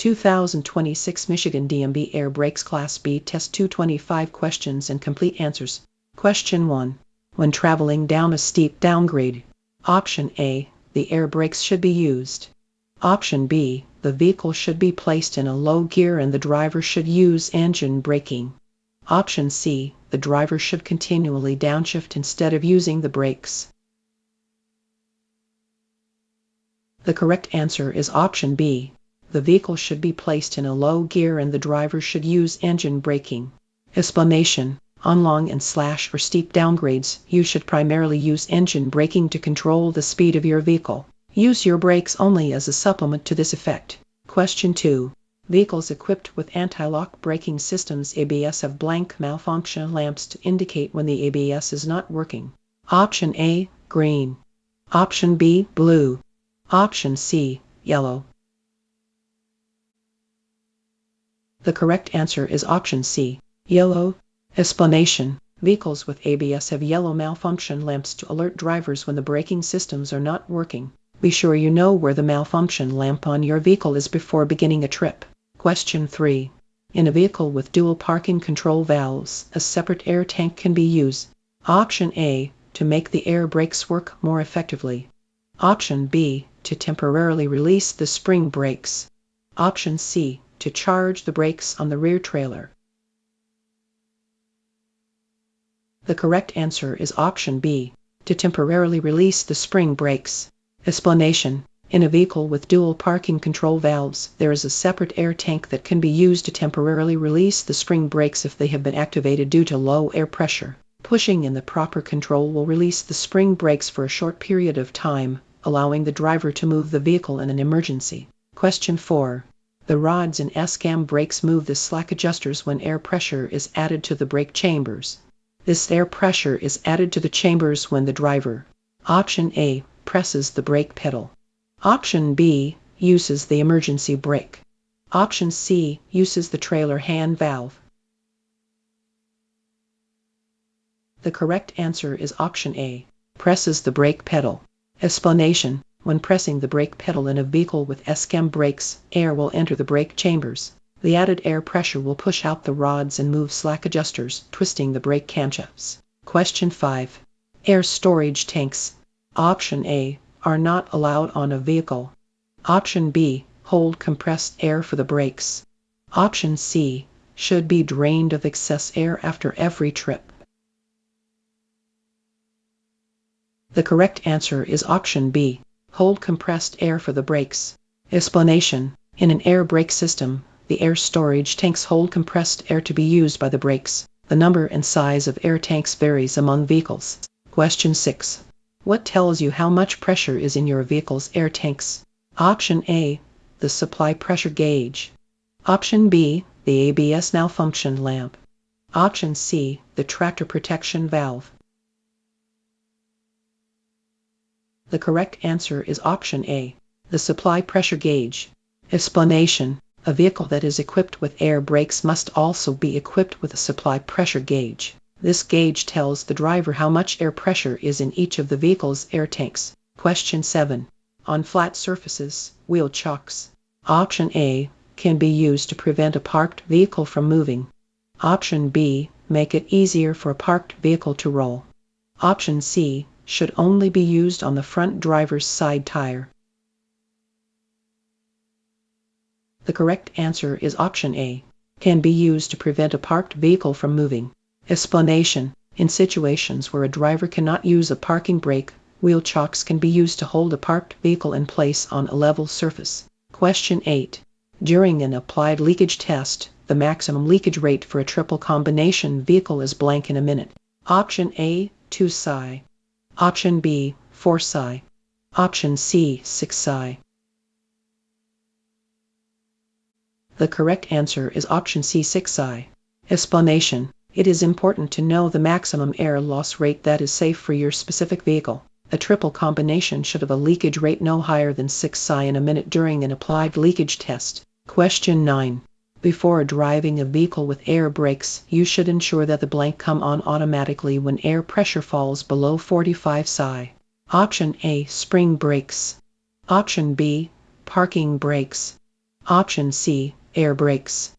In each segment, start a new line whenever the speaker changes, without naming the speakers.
2026 Michigan DMV Air Brakes Class B Test 225 questions and complete answers. Question 1. When traveling down a steep downgrade, Option A, the air brakes should be used. Option B, the vehicle should be placed in a low gear and the driver should use engine braking. Option C, the driver should continually downshift instead of using the brakes. The correct answer is option B. The vehicle should be placed in a low gear and the driver should use engine braking. Explanation: on long and / or steep downgrades, you should primarily use engine braking to control the speed of your vehicle. Use your brakes only as a supplement to this effect. Question 2. Vehicles equipped with anti-lock braking systems ABS have blank malfunction lamps to indicate when the ABS is not working. Option A, green. Option B, blue. Option C, yellow. The correct answer is option C, yellow. Explanation: vehicles with ABS have yellow malfunction lamps to alert drivers when the braking systems are not working. Be sure you know where the malfunction lamp on your vehicle is before beginning a trip. Question 3. In a vehicle with dual parking control valves, a separate air tank can be used. Option A, to make the air brakes work more effectively. Option B, to temporarily release the spring brakes. Option C, to charge the brakes on the rear trailer. The correct answer is option B, to temporarily release the spring brakes. Explanation: in a vehicle with dual parking control valves, there is a separate air tank that can be used to temporarily release the spring brakes if they have been activated due to low air pressure. Pushing in the proper control will release the spring brakes for a short period of time, allowing the driver to move the vehicle in an emergency. Question 4. The rods in S-cam brakes move the slack adjusters when air pressure is added to the brake chambers. This air pressure is added to the chambers when the driver, Option A, presses the brake pedal. Option B, uses the emergency brake. Option C, uses the trailer hand valve. The correct answer is option A, presses the brake pedal. Explanation: when pressing the brake pedal in a vehicle with S-cam brakes, air will enter the brake chambers. The added air pressure will push out the rods and move slack adjusters, twisting the brake camshafts. Question 5. Air storage tanks, Option A, are not allowed on a vehicle. Option B, hold compressed air for the brakes. Option C, should be drained of excess air after every trip. The correct answer is option B, hold compressed air for the brakes. Explanation: in an air brake system, the air storage tanks hold compressed air to be used by the brakes. The number and size of air tanks varies among vehicles. Question 6. What tells you how much pressure is in your vehicle's air tanks? Option A, the supply pressure gauge. Option B, the ABS malfunction lamp. Option C, the tractor protection valve. The correct answer is option A, the supply pressure gauge. Explanation: a vehicle that is equipped with air brakes must also be equipped with a supply pressure gauge. This gauge tells the driver how much air pressure is in each of the vehicle's air tanks. Question 7. On flat surfaces, wheel chocks. Option A, can be used to prevent a parked vehicle from moving. Option B, make it easier for a parked vehicle to roll. Option C, should only be used on the front driver's side tire. The correct answer is option A, can be used to prevent a parked vehicle from moving. Explanation: in situations where a driver cannot use a parking brake, wheel chocks can be used to hold a parked vehicle in place on a level surface. Question 8. During an applied leakage test, the maximum leakage rate for a triple combination vehicle is blank in a minute. Option A, 2 psi. Option B, 4 psi. Option C, 6 psi. The correct answer is option C, 6 psi. Explanation: it is important to know the maximum air loss rate that is safe for your specific vehicle. A triple combination should have a leakage rate no higher than 6 psi in a minute during an applied leakage test. Question 9. Before driving a vehicle with air brakes, you should ensure that the blank come on automatically when air pressure falls below 45 psi. Option A, spring brakes. Option B, parking brakes. Option C, air brakes.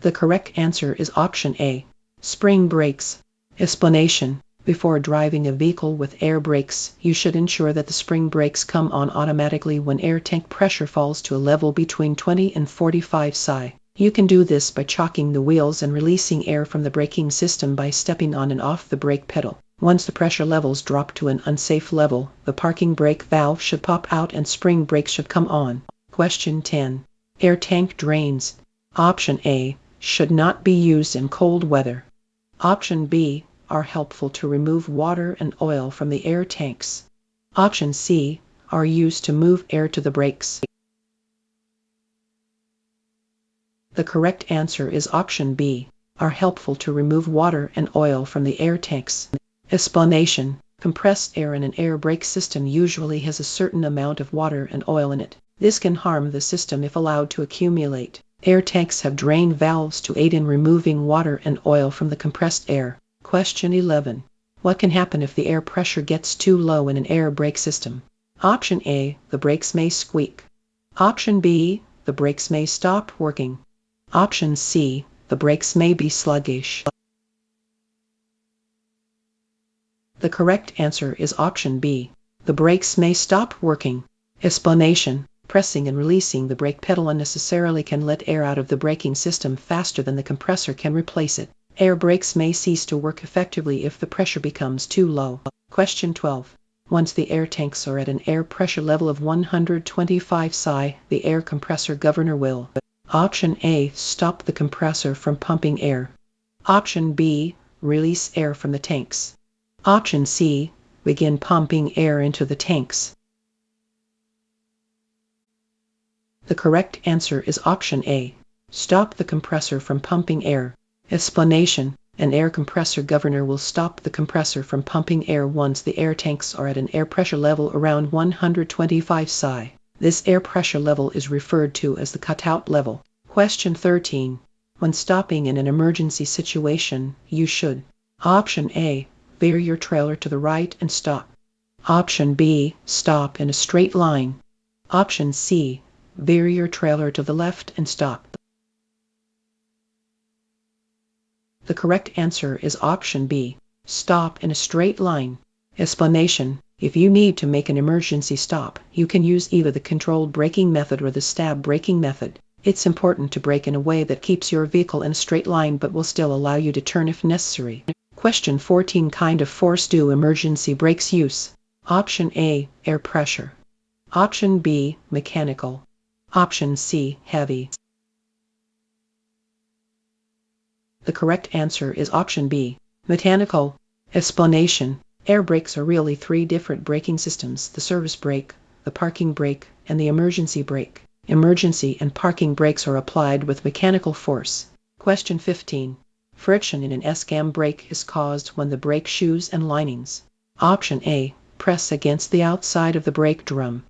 The correct answer is option A, spring brakes. Explanation: before driving a vehicle with air brakes, you should ensure that the spring brakes come on automatically when air tank pressure falls to a level between 20 and 45 psi. You can do this by chalking the wheels and releasing air from the braking system by stepping on and off the brake pedal. Once the pressure levels drop to an unsafe level, the parking brake valve should pop out and spring brakes should come on. Question 10. Air tank drains. Option A, should not be used in cold weather. Option B, are helpful to remove water and oil from the air tanks. Option C, are used to move air to the brakes. The correct answer is option B, are helpful to remove water and oil from the air tanks. Explanation: compressed air in an air brake system usually has a certain amount of water and oil in it. This can harm the system if allowed to accumulate. Air tanks have drain valves to aid in removing water and oil from the compressed air. Question 11. What can happen if the air pressure gets too low in an air brake system? Option A, the brakes may squeak. Option B, the brakes may stop working. Option C, the brakes may be sluggish. The correct answer is option B, the brakes may stop working. Explanation: pressing and releasing the brake pedal unnecessarily can let air out of the braking system faster than the compressor can replace it. Air brakes may cease to work effectively if the pressure becomes too low. Question 12. Once the air tanks are at an air pressure level of 125 psi, the air compressor governor will: Option A, stop the compressor from pumping air. Option B, release air from the tanks. Option C, begin pumping air into the tanks. The correct answer is option A, stop the compressor from pumping air. Explanation: an air compressor governor will stop the compressor from pumping air once the air tanks are at an air pressure level around 125 psi. This air pressure level is referred to as the cutout level. Question 13. When stopping in an emergency situation, you should: Option A, veer your trailer to the right and stop. Option B, stop in a straight line. Option C, veer your trailer to the left and stop. The correct answer is option B, stop in a straight line. Explanation: if you need to make an emergency stop, you can use either the controlled braking method or the stab braking method. It's important to brake in a way that keeps your vehicle in a straight line but will still allow you to turn if necessary. Question 14. Kind of force do emergency brakes use? Option A, air pressure. Option B, mechanical. Option C, heavy. The correct answer is option B, mechanical. Explanation: air brakes are really three different braking systems: the service brake, the parking brake, and the emergency brake. Emergency and parking brakes are applied with mechanical force. Question 15. Friction in an S-cam brake is caused when the brake shoes and linings. Option A, press against the outside of the brake drum.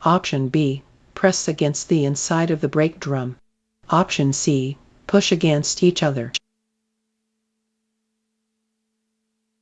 Option B, press against the inside of the brake drum. Option C, push against each other.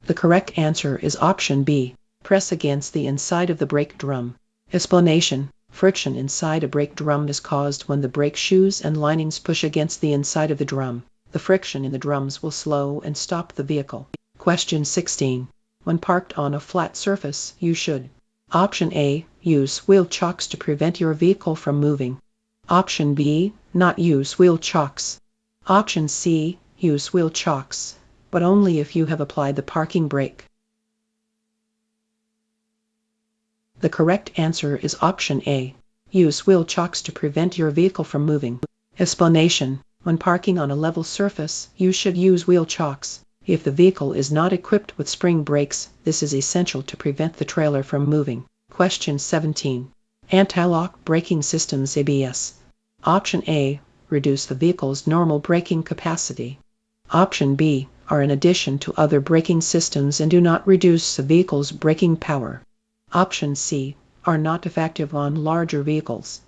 The correct answer is option B, press against the inside of the brake drum. Explanation: friction inside a brake drum is caused when the brake shoes and linings push against the inside of the drum. The friction in the drums will slow and stop the vehicle. Question 16. When parked on a flat surface, you should: Option A, use wheel chocks to prevent your vehicle from moving. Option B, not use wheel chocks. Option C, use wheel chocks, but only if you have applied the parking brake. The correct answer is option A, use wheel chocks to prevent your vehicle from moving. Explanation: when parking on a level surface, you should use wheel chocks. If the vehicle is not equipped with spring brakes, this is essential to prevent the trailer from moving. Question 17. Anti-lock braking systems ABS. Option A, reduce the vehicle's normal braking capacity. Option B, are in addition to other braking systems and do not reduce the vehicle's braking power. Option C, are not effective on larger vehicles.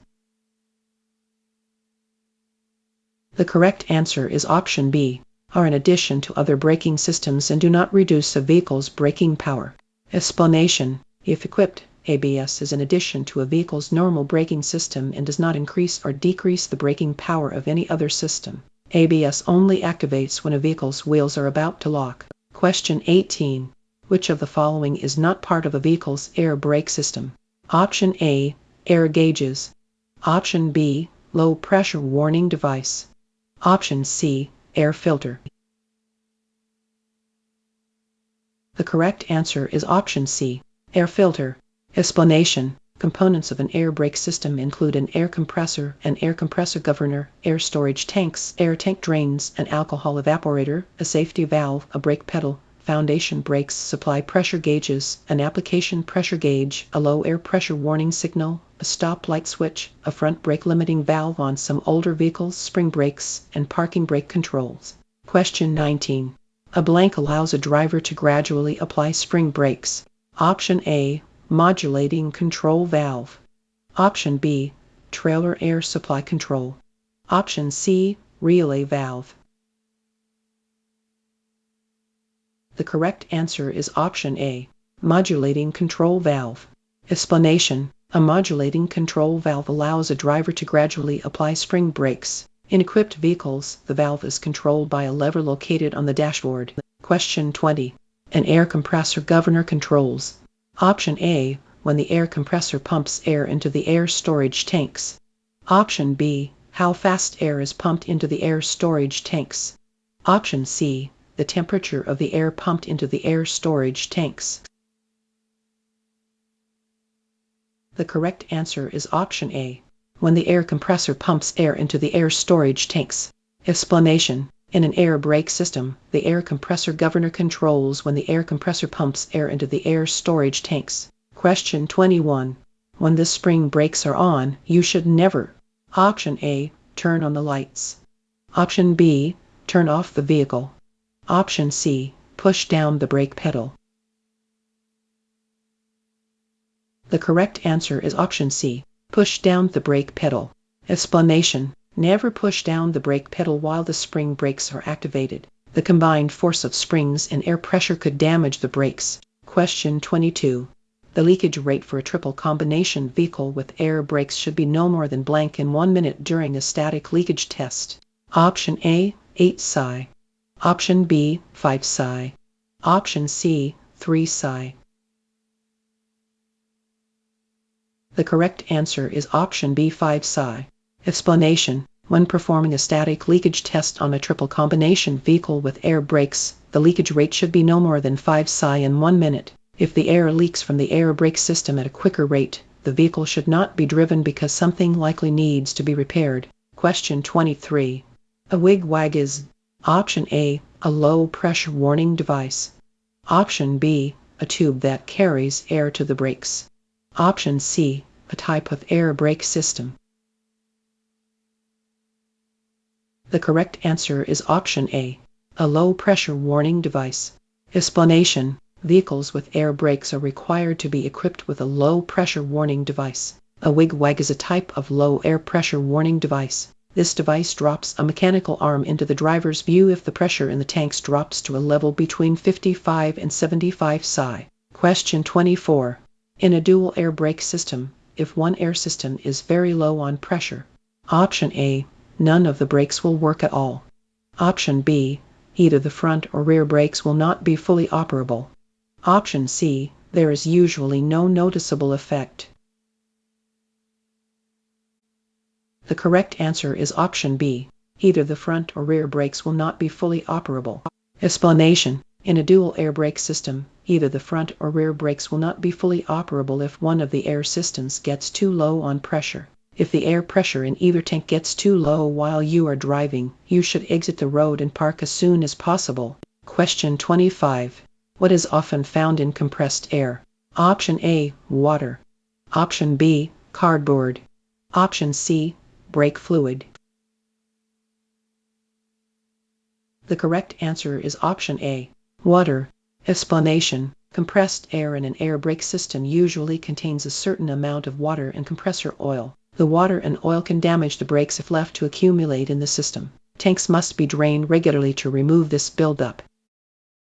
The correct answer is option B, are in addition to other braking systems and do not reduce a vehicle's braking power. Explanation: if equipped, ABS is an addition to a vehicle's normal braking system and does not increase or decrease the braking power of any other system. ABS only activates when a vehicle's wheels are about to lock. Question 18. Which of the following is not part of a vehicle's air brake system? Option A, air gauges. Option B, low pressure warning device. Option C, air filter. The correct answer is option C, air filter. Explanation. Components of an air brake system include an air compressor governor, air storage tanks, air tank drains, an alcohol evaporator, a safety valve, a brake pedal, foundation brakes, supply pressure gauges, an application pressure gauge, a low air pressure warning signal, a stop light switch, a front brake limiting valve on some older vehicles, spring brakes, and parking brake controls. Question 19. A blank allows a driver to gradually apply spring brakes. Option A, modulating control valve. Option B, trailer air supply control. Option C, relay valve. The correct answer is option A, modulating control valve. Explanation. A modulating control valve allows a driver to gradually apply spring brakes. In equipped vehicles, the valve is controlled by a lever located on the dashboard. Question 20. An air compressor governor controls. Option A, when the air compressor pumps air into the air storage tanks. Option B, how fast air is pumped into the air storage tanks. Option C, the temperature of the air pumped into the air storage tanks. The correct answer is option A, when the air compressor pumps air into the air storage tanks. Explanation. In an air brake system, the air compressor governor controls when the air compressor pumps air into the air storage tanks. Question 21. When the spring brakes are on, you should never. Option A, turn on the lights. Option B, turn off the vehicle. Option C, push down the brake pedal. The correct answer is option C, push down the brake pedal. Explanation. Never push down the brake pedal while the spring brakes are activated. The combined force of springs and air pressure could damage the brakes. Question 22. The leakage rate for a triple combination vehicle with air brakes should be no more than blank in 1 minute during a static leakage test. Option A, 8 psi. Option B, 5 psi. Option C, 3 psi. The correct answer is option B, 5 psi. Explanation. When performing a static leakage test on a triple combination vehicle with air brakes, the leakage rate should be no more than 5 psi in 1 minute. If the air leaks from the air brake system at a quicker rate, the vehicle should not be driven because something likely needs to be repaired. Question 23. A wig-wag is option A, a low-pressure warning device. Option B, a tube that carries air to the brakes. Option C, a type of air brake system. The correct answer is option A, a low-pressure warning device. Explanation. Vehicles with air brakes are required to be equipped with a low-pressure warning device. A wig-wag is a type of low-air pressure warning device. This device drops a mechanical arm into the driver's view if the pressure in the tanks drops to a level between 55 and 75 psi. Question 24. In a dual air brake system, if one air system is very low on pressure. Option A, none of the brakes will work at all. Option B, either the front or rear brakes will not be fully operable. Option C, there is usually no noticeable effect. The correct answer is option B, either the front or rear brakes will not be fully operable. Explanation. In a dual air brake system, either the front or rear brakes will not be fully operable if one of the air systems gets too low on pressure. If the air pressure in either tank gets too low while you are driving, you should exit the road and park as soon as possible. Question 25. What is often found in compressed air? Option A, water. Option B, cardboard. Option C, brake fluid. The correct answer is option A, water. Explanation. Compressed air in an air brake system usually contains a certain amount of water and compressor oil. The water and oil can damage the brakes if left to accumulate in the system. Tanks must be drained regularly to remove this buildup.